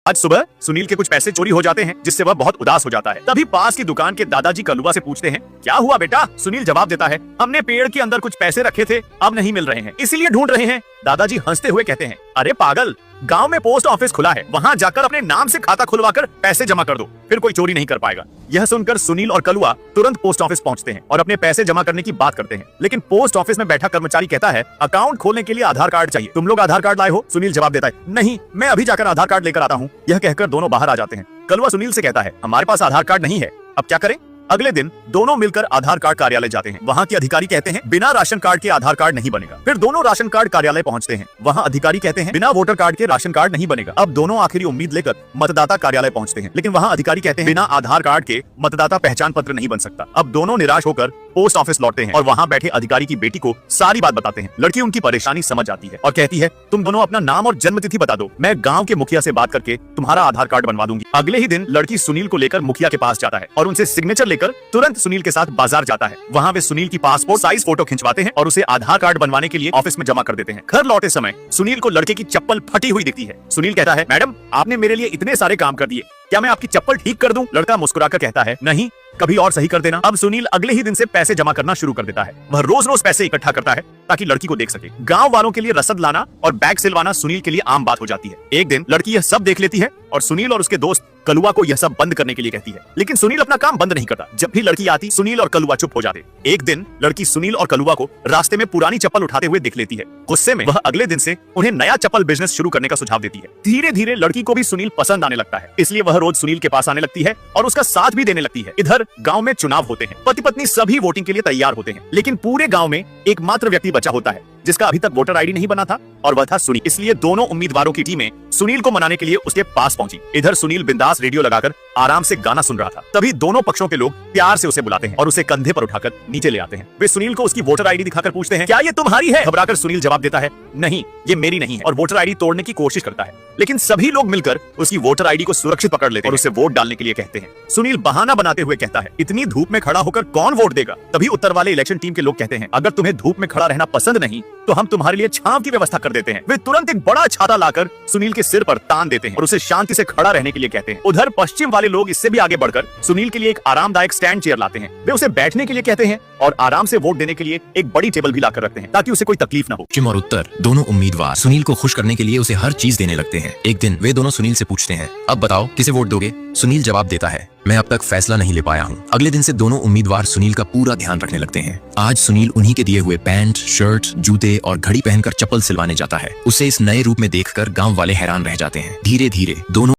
आज सुबह सुनील के कुछ पैसे चोरी हो जाते हैं, जिससे वह बहुत उदास हो जाता है। तभी पास की दुकान के दादाजी कलुआ से पूछते हैं, क्या हुआ बेटा? सुनील जवाब देता है, हमने पेड़ के अंदर कुछ पैसे रखे थे, अब नहीं मिल रहे हैं, इसीलिए ढूंढ रहे हैं। दादाजी हंसते हुए कहते हैं, अरे पागल, गांव में पोस्ट ऑफिस खुला है, वहां जाकर अपने नाम से खाता खुलवाकर पैसे जमा कर दो, फिर कोई चोरी नहीं कर पाएगा। यह सुनकर सुनील और कलुआ तुरंत पोस्ट ऑफिस पहुंचते हैं और अपने पैसे जमा करने की बात करते हैं। लेकिन पोस्ट ऑफिस में बैठा कर्मचारी कहता है, अकाउंट खोलने के लिए आधार कार्ड चाहिए, तुम लोग आधार कार्ड लाए हो? सुनील जवाब देता है, नहीं, मैं अभी जाकर आधार कार्ड लेकर आता हूँ। यह कहकर दोनों बाहर आ जाते हैं। कलुआ सुनील से कहता है, हमारे पास आधार कार्ड नहीं है, अब क्या करें? अगले दिन दोनों मिलकर आधार कार्ड कार्यालय जाते हैं। वहाँ के अधिकारी कहते हैं, बिना राशन कार्ड के आधार कार्ड नहीं बनेगा। फिर दोनों राशन कार्ड कार्यालय पहुँचते हैं। वहाँ अधिकारी कहते हैं, बिना वोटर कार्ड के राशन कार्ड नहीं बनेगा। अब दोनों आखिरी उम्मीद लेकर मतदाता कार्यालय पहुँचते हैं। लेकिन वहाँ अधिकारी कहते हैं, बिना आधार कार्ड के मतदाता पहचान पत्र नहीं बन सकता। अब दोनों निराश होकर पोस्ट ऑफिस लौटते हैं और वहाँ बैठे अधिकारी की बेटी को सारी बात बताते हैं। लड़की उनकी परेशानी समझ जाती है और कहती है, तुम दोनों अपना नाम और जन्म तिथि बता दो, मैं गाँव के मुखिया से बात करके तुम्हारा आधार कार्ड बनवा दूंगी। अगले ही दिन लड़की सुनील को लेकर मुखिया के पास जाता है और उनसे सिग्नेचर लेकर तुरंत सुनील के साथ बाजार जाता है। वहाँ वे सुनील की पासपोर्ट साइज फोटो खिंचवाते हैं और उसे आधार कार्ड बनवाने के लिए ऑफिस में जमा कर देते हैं। घर लौटे समय सुनील को लड़के की चप्पल फटी हुई दिखती है। सुनील कहता है, मैडम, आपने मेरे लिए इतने सारे काम कर दिए, क्या मैं आपकी चप्पल ठीक कर दूं? लड़का मुस्कुराकर कहता है, नहीं, कभी और सही कर देना। अब सुनील अगले ही दिन से पैसे जमा करना शुरू कर देता है। वह रोज रोज पैसे इकट्ठा करता है ताकि लड़की को देख सके। गांव वालों के लिए रसद लाना और बैग सिलवाना सुनील के लिए आम बात हो जाती है। एक दिन लड़की यह सब देख लेती है और सुनील और उसके दोस्त कलुआ को यह सब बंद करने के लिए कहती है। लेकिन सुनील अपना काम बंद नहीं करता। जब भी लड़की आती, सुनील और कलुआ चुप हो जाते। एक दिन लड़की सुनील और कलुआ को रास्ते में पुरानी चप्पल उठाते हुए देख लेती है। गुस्से में वह अगले दिन से उन्हें नया चप्पल बिजनेस शुरू करने का सुझाव देती है। धीरे धीरे लड़की को भी सुनील पसंद आने लगता है, इसलिए वह रोज सुनील के पास आने लगती है और उसका साथ भी देने लगती है। इधर गांव में चुनाव होते हैं। पति पत्नी सभी वोटिंग के लिए तैयार होते हैं, लेकिन पूरे गांव में एकमात्र व्यक्ति बचा होता है जिसका अभी तक वोटर आईडी नहीं बना था, और वह था सुनील। इसलिए दोनों उम्मीदवारों की टीमें सुनील को मनाने के लिए उसके पास पहुंची। इधर सुनील बिंदास रेडियो लगाकर आराम से गाना सुन रहा था। तभी दोनों पक्षों के लोग प्यार से उसे बुलाते हैं और उसे कंधे पर उठाकर नीचे ले आते हैं। वे सुनील को उसकी वोटर आईडी दिखाकर पूछते हैं, क्या ये तुम्हारी है? घबराकर सुनील जवाब देता है, नहीं, ये मेरी नहीं है, और वोटर आईडी तोड़ने की कोशिश करता है। लेकिन सभी लोग मिलकर उसकी वोटर आईडी को सुरक्षित पकड़ लेते हैं और उसे वोट डालने के लिए कहते हैं। सुनील बहाना बनाते हुए कहता है, इतनी धूप में खड़ा होकर कौन वोट देगा? तभी उत्तर वाले इलेक्शन टीम के लोग कहते हैं, अगर तुम्हें धूप में खड़ा रहना पसंद नहीं तो हम तुम्हारे लिए छांव की व्यवस्था कर देते हैं। वे तुरंत एक बड़ा छाता लाकर सुनील के सिर पर तान देते हैं और उसे शांति से खड़ा रहने के लिए कहते हैं। उधर पश्चिम वाले लोग इससे भी आगे बढ़कर सुनील के लिए एक आरामदायक स्टैंड चेयर लाते हैं। वे उसे बैठने के लिए कहते हैं और आराम से वोट देने के लिए एक बड़ी टेबल भी लाकर रखते हैं ताकि उसे कोई तकलीफ न हो। पश्चिम और उत्तर दोनों उम्मीदवार सुनील को खुश करने के लिए उसे हर चीज देने लगते हैं। एक दिन वे दोनों सुनील से पूछते हैं, अब बताओ किसे वोट दोगे? सुनील जवाब देता है, मैं अब तक फैसला नहीं ले पाया हूँ। अगले दिन से दोनों उम्मीदवार सुनील का पूरा ध्यान रखने लगते हैं। आज सुनील उन्हीं के दिए हुए पैंट, शर्ट, जूते और घड़ी पहनकर चप्पल सिलवाने जाता है। उसे इस नए रूप में देखकर गांव वाले हैरान रह जाते हैं। धीरे धीरे दोनों